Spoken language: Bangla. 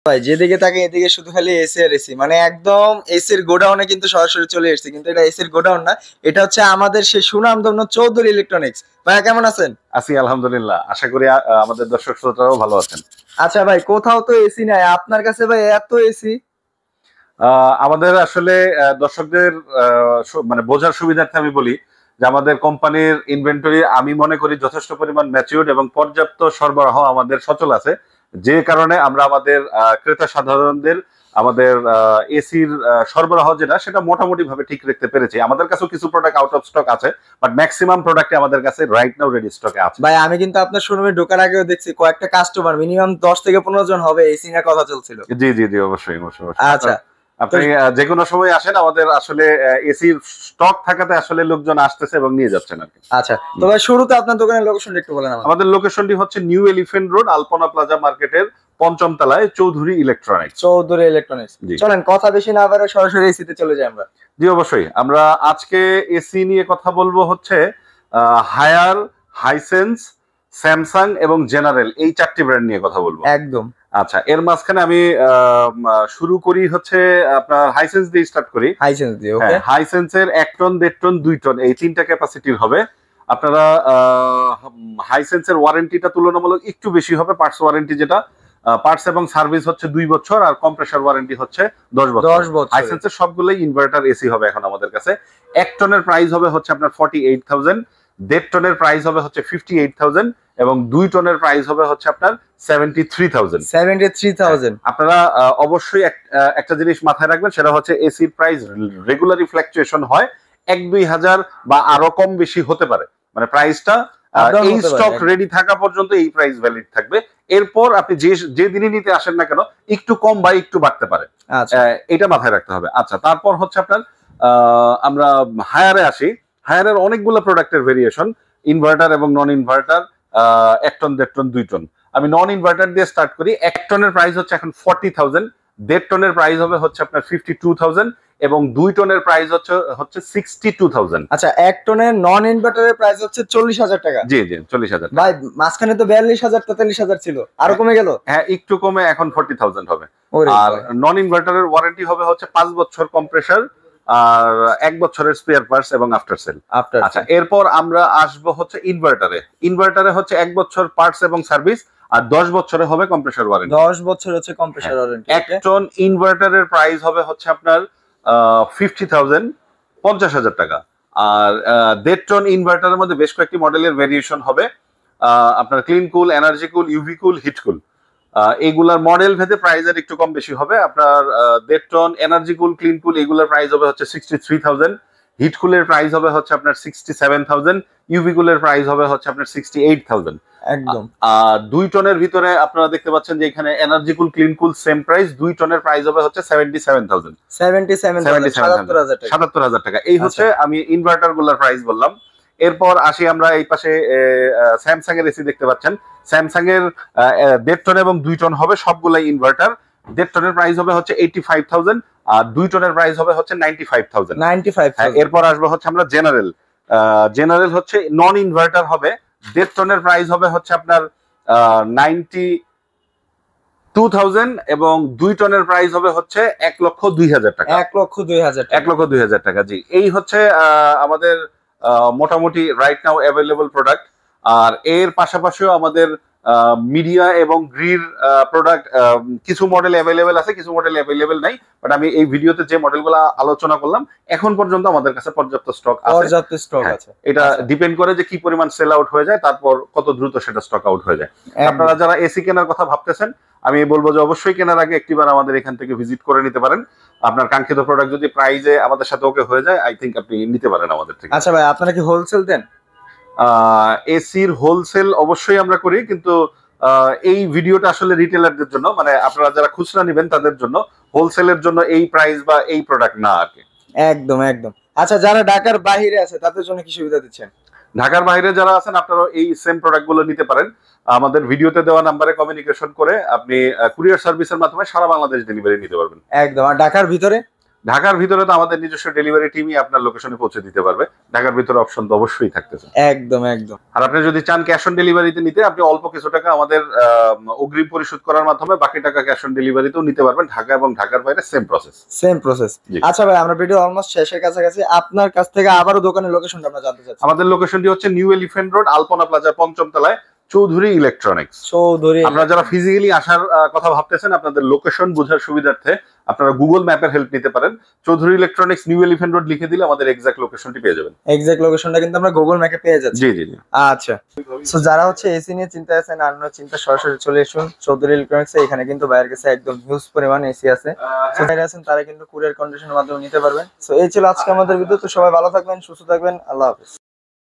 ভাই যেদিকে তাকে এদিকে শুধু খালি এসি আর এসি, মানে একদম এসির গোডাউনে কিন্তু সরাসরি চলে এসেছে, কিন্তু এটা এসির গোডাউন না, এটা হচ্ছে আমাদের সেই সুনামধন্য চৌধুরী ইলেকট্রনিক্স। ভাইয়া কেমন আছেন? আছি আলহামদুলিল্লাহ, আশা করি আমাদের দর্শক শ্রোতারাও ভালো আছেন। আচ্ছা ভাই, কোথাও তো এসি নাই, আপনার কাছে ভাই এত এসি? আমাদের আসলে দর্শকদের মানে বোঝার সুবিধার্থে আমি বলি যে আমাদের কোম্পানির ইনভেন্টরি আমি মনে করি যথেষ্ট পরিমাণ ম্যাচিউরড এবং পর্যাপ্ত সরবরাহ আমাদের সচল আছে, যে কারণে আমরা আমাদের ক্রেতা সাধারণদের আমাদের এসির সরবরাহ যেটা সেটা মোটামুটি ভাবে ঠিক রাখতে পেরেছি। আমাদের কাছেও কিছু প্রোডাক্ট আউট অফ স্টক আছে, বাট ম্যাক্সিমাম প্রোডাক্ট আমাদের কাছে রাইট নাও রেডি স্টকে আছে। ভাই আমি কিন্তু আপনার শোরুমে ঢোকার আগেও দেখছি কয়েকটা কাস্টমার মিনিমাম 10 থেকে 15 জন হবে এসি নিয়ে কথা চলছিল। জি জি জি, অবশ্যই অবশ্যই। আচ্ছা, আপনি যে কোনো সময় আসেন, আমাদের আসলে এসির স্টক থাকাতে আসলে লোকজন আসতেছে এবং নিয়ে যাচ্ছেন আর কি। আচ্ছা, তো ভাই শুরুতে আপনার দোকানের লোকেশনটা একটু বলেন আমাদের। আমাদের লোকেশনটি হচ্ছে নিউ এলিফ্যান্ট রোড, আলপনা প্লাজা মার্কেটের ৫ম তলায়, চৌধুরী ইলেকট্রনিক্স। চৌধুরী ইলেকট্রনিক্স। চলেন কথা বেশি না বাড়ে সরাসরি এসিতে চলে যাই আমরা। জি অবশ্যই, আমরা আজকে এসি নিয়ে কথা বলবো হচ্ছে হায়ার, হাইসেন্স, স্যামসাং এবং জেনারেল, এই 4টি ব্র্যান্ড নিয়ে কথা বলবো একদম। আচ্ছা, এর মাঝখানে আমি শুরু করি হচ্ছে আপনার হাইসেন্স দিয়ে স্টার্ট করি। হাইসেন্স দিয়ে, ওকে। হাইসেন্সের 1 টন, 1.5 টন, 2 টন এই 3টা ক্যাপাসিটির হবে। আপনারা হাইসেন্সের ওয়ারেন্টিটা তুলনামূলক একটু বেশি হবে, পার্টস ওয়ারেন্টি যেটা, পার্টস এবং সার্ভিস হচ্ছে 2 বছর আর কম্প্রেসার ওয়ারেন্টি হচ্ছে 10 বছর। হাইসেন্সের সবগুলোই ইনভার্টার এসি হবে এখন আমাদের কাছে। 1 টনের প্রাইস হবে হচ্ছে আপনার 48,000, 1.5 টনের প্রাইস হবে হচ্ছে 58,000 এবং 2 টনের প্রাইস হবে হচ্ছে আপনার 73,000। আপনারা অবশ্যই একটা জিনিস মাথায় রাখবেন, সেটা হচ্ছে এসির প্রাইস রেগুলারলি ফ্ল্যাকচুয়েশন হয়, 1-2 হাজার বা আরো কম বেশি হতে পারে, মানে প্রাইসটা এই স্টক রেডি থাকা পর্যন্ত এই প্রাইস ভ্যালিড থাকবে। এরপর আপনি যে দিনই নিতে আসেন না কেন একটু কম বা একটু বাড়তে পারে, এটা মাথায় রাখতে হবে। আচ্ছা, তারপর হচ্ছে আপনার আমরা হায়ারে আসি। হায়ারের অনেকগুলো প্রোডাক্টের ভেরিয়েশন, ইনভার্টার এবং non inverter, 1 ton, 1.5 ton, 2 ton. আমি নন ইনভার্টার দিয়ে স্টার্ট করি। 1 টনের প্রাইস হচ্ছে এখন 40,000, 1.5 টনের প্রাইস হবে হচ্ছে আপনার 52,000 এবং 2 টনের প্রাইস হচ্ছে 62,000। আচ্ছা, 1 টনের নন ইনভার্টারের প্রাইস হচ্ছে 40,000 টাকা। জি জি, 40,000। ভাই মাঝখানে তো 42,000 43,000 ছিল, আরো কমে গেল। হ্যাঁ, একটু কমে এখন 40,000 হবে। আর নন ইনভার্টারের ওয়ারেন্টি হবে হচ্ছে 5 বছর কম্প্রেসার আর 1 বছরের স্পেয়ার পার্টস এবং আফটার সেল। আচ্ছা, এরপর আমরা আসবো হচ্ছে ইনভার্টারে। ইনভার্টারে হচ্ছে 1 বছর পার্টস এবং সার্ভিস আর 10 বছরে হবে কম্প্রেসার ওয়ারেন্টি। 10 বছর হচ্ছে কম্প্রেসার ওয়ারেন্টি। 1 টন ইনভার্টারের প্রাইস হবে হচ্ছে আপনার 50,000, 50,000 টাকা। আর 1.5 টন ইনভার্টারের মধ্যে বেশ কয়েকটি মডেলের ভেরিয়েশন হবে, আপনার clean cool, energy cool, UV cool, heat cool. এইগুলার মডেল ভেদে প্রাইসের একটু কম বেশি হবে। আপনার 1.5 ton energy cool, clean cool এগুলোর প্রাইস হবে হচ্ছে 63,000, হিট কুলের প্রাইস হবে হচ্ছে আপনার 67,000, ইউভি কুলের প্রাইস হবে হচ্ছে আপনার 68,000 একদম। আর 2 টনের ভিতরে আপনারা দেখতে পাচ্ছেন যে এখানে এনার্জি কুল, ক্লিন কুল সেম প্রাইস, 2 টনের প্রাইস হবে হচ্ছে 77,000, 77,000 টাকা। এই হচ্ছে আমি ইনভার্টার গুলার প্রাইস বললাম। এরপর আসি আমরা এই পাশে স্যামসাং এর এসি দেখতে পাচ্ছেন। স্যামসাং এর 1.5 টন এবং 2 টন হবে সবগুলাই ইনভার্টার। 1.5 টনের প্রাইস হবে হচ্ছে 85,000 আর 2 টনের প্রাইস হবে হচ্ছে 95,000। এরপর আসবে হচ্ছে আমরা জেনারেল। জেনারেল হচ্ছে নন ইনভার্টার হবে। 1.5 টনের প্রাইস হবে হচ্ছে আপনার 92,000 এবং 2 টনের প্রাইস হবে হচ্ছে 1,02,000 টাকা। 1,02,000 টাকা। জি, এই হচ্ছে আমাদের মোটামুটি রাইট নাও অ্যাভেলেবল প্রোডাক্ট। আর এর পাশাপাশিও আমাদের মিডিয়া এবং গ্রির প্রোডাক্ট কিছু মডেল অ্যাভেলেবেল আছে, কিছু মডেল অ্যাভেলেবেল নাই, বাট আমি এই ভিডিওতে যে মডেলগুলো আলোচনা করলাম এখন পর্যন্ত আমাদের কাছে পর্যাপ্ত স্টক আছে। এটা ডিপেন্ড করে যে কি পরিমাণ সেল আউট হয়ে যায়, তারপর কত দ্রুত সেটা স্টক আউট হয়ে যায়। আপনারা যারা এসি কেনার কথা ভাবতেছেন, আমি বলবো যে অবশ্যই কেনার আগে একটিবার আমাদের এখান থেকে ভিজিট করে নিতে পারেন। আপনার কাঙ্ক্ষিত প্রোডাক্ট যদি প্রাইজে আমাদের সাথে ওকে হয়ে যায়, আই থিংক আপনি নিতে পারেন আমাদের থেকে। আচ্ছা ভাই, আপনারা কি হোলসেল দেন? এসির হোলসেল অবশ্যই আমরা করি, কিন্তু এই ভিডিওটা আসলে রিটেলারদের জন্য, মানে আপনারা যারা খুচরা নেবেন তাদের জন্য। হোলসেলের জন্য এই প্রাইস বা এই প্রোডাক্ট না আর কি। একদম একদম। আচ্ছা, যারা ঢাকার বাইরে আছে তাদের জন্য কি সুবিধা দিচ্ছেন? ঢাকার বাইরে যারা আছেন আপনারা এই সেম প্রোডাক্ট গুলো নিতে পারেন। আমাদের ভিডিওতে দেওয়া নাম্বারে কমিউনিকেশন করে আপনি কুরিয়ার সার্ভিসের মাধ্যমে সারা বাংলাদেশ ডেলিভারি নিতে পারবেন। একদম। আর ঢাকার ভিতরে? ঢাকার ভিতরে তো আমাদের নিজস্ব ডেলিভারি টিমই আপনার লোকেশনে পৌঁছে দিতে পারবে। ঢাকার ভিতরে অপশন তো অবশ্যই থাকতেছে। একদম একদম। আর আপনি যদি চান ক্যাশ অন ডেলিভারিতে নিতে, আপনি অল্প কিছু টাকা আমাদের অগ্রিম পরিশোধ করার মাধ্যমে বাকি টাকা ক্যাশ অন ডেলিভারিতেও নিতে পারবেন। ঢাকা এবং ঢাকার বাইরে সেম প্রসেস। Same process. জি। আচ্ছা ভাই, আমরা ভিডিও অলমোস্ট শেষের কাছাকাছি। আপনার কাছ থেকে আবারও দোকানের লোকেশনটা আমরা জানতে চাচ্ছি। আমাদের লোকেশনটি হচ্ছে নিউ এলিফ্যান্ট রোড, আলপনা প্লাজার ৫ম তলায়, চৌধুরী ইলেকট্রনিক্স। চৌধুরী। আপনারা যারা ফিজিক্যালি আসার কথা ভাবতেছেন, আপনাদের লোকেশন বোঝার সুবিধার্থে আপনারা গুগল ম্যাপের হেল্প নিতে পারেন। Chowdhury electronics new elephant road লিখে দিলে আমাদের এক্সাক্ট লোকেশনটি পেয়ে যাবেন। এক্সাক্ট লোকেশনটা কিন্তু আমরা গুগল ম্যাপে পেয়ে যাচ্ছি। জি জি জি। আচ্ছা, সো যারা হচ্ছে এসি নিয়ে চিন্তা আছেন, অন্য চিন্তা, সরাসরি চলে আসুন চৌধুরী ইলেকট্রনিক্সে। এখানে কিন্তু বাইরের কাছে একদম হিউজ পরিমাণ এসি আছে। সো যারা আছেন তারা কিন্তু কুরিয়ার কন্ডিশনের মাধ্যমে নিতে পারবেন। সো এই ছিল আজকে আমাদের ভিডিও। তো সবাই ভালো থাকবেন, সুস্থ থাকবেন, আল্লাহ হাফেজ।